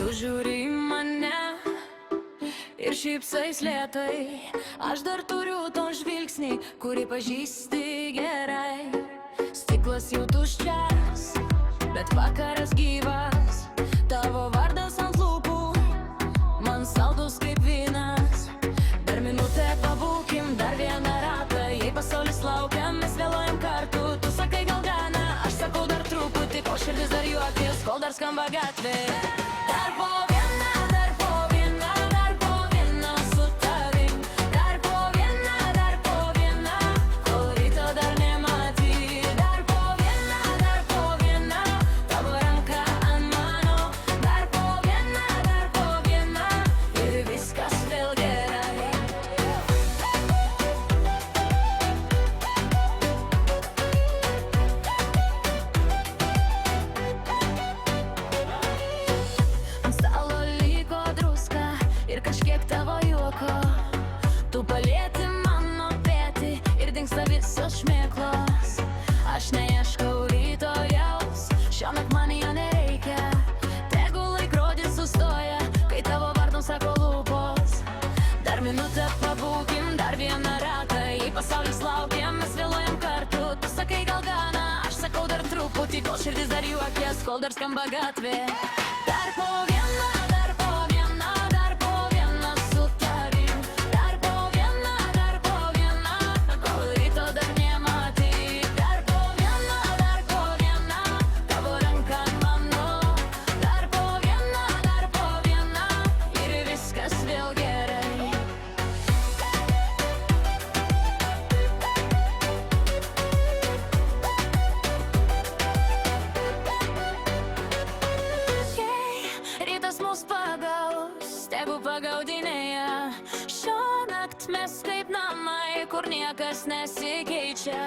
Tu žiūri į mane ir šypsais lėtai. Aš dar turiu to žvilgsnį, kurį pažįsti gerai. Stiklas jau tuščias, bet vakaras gyvas. Tavo vardas ant lūpų, man saldus kaip vynas. Dar minutę pabūkim, dar vieną ratą. Jei pasaulis laukia, mes vėluojam kartu. Tu sakai gal gana, aš sakau dar truputį. Kol širdis dar juokės, kol dar skamba gatvė. Dar po vieną, dar po vieną, dar po vieną su tavim. Dar po vieną, dar po vieną, kol ryto dar nematyt. Dar po vieną, tavo ranka ant mano. Dar po vieną, ir viskas vėl gerai. Ant stalo liko druska ir kažkiek tavo juoko. Tu palieti mano petį ir dingsta visos šmėklos. Aš neieškau rytojaus, šiąnakt man jo nereikia. Tegu laikrodis sustoja, kai tavo vardą sako lūpos. Dar minutę pabūkim, dar vieną ratą. Jei pasaulis laukia, mes vėluojam kartu. Tu sakai gal gana, aš sakau dar truputį. Kol širdis dar juokės, kol dar skamba gatvė. Dar po vieną, dar po vieną, dar po vieną su tavim. Dar po vieną, kol ryto dar nematyt. Dar po vieną, tavo ranka ant mano. Dar po vieną, ir viskas vėl gerai. Jei rytas mus pagaus, tegu pagaudinėja. Šiąnakt mes kaip namai, kur niekas nesikeičia.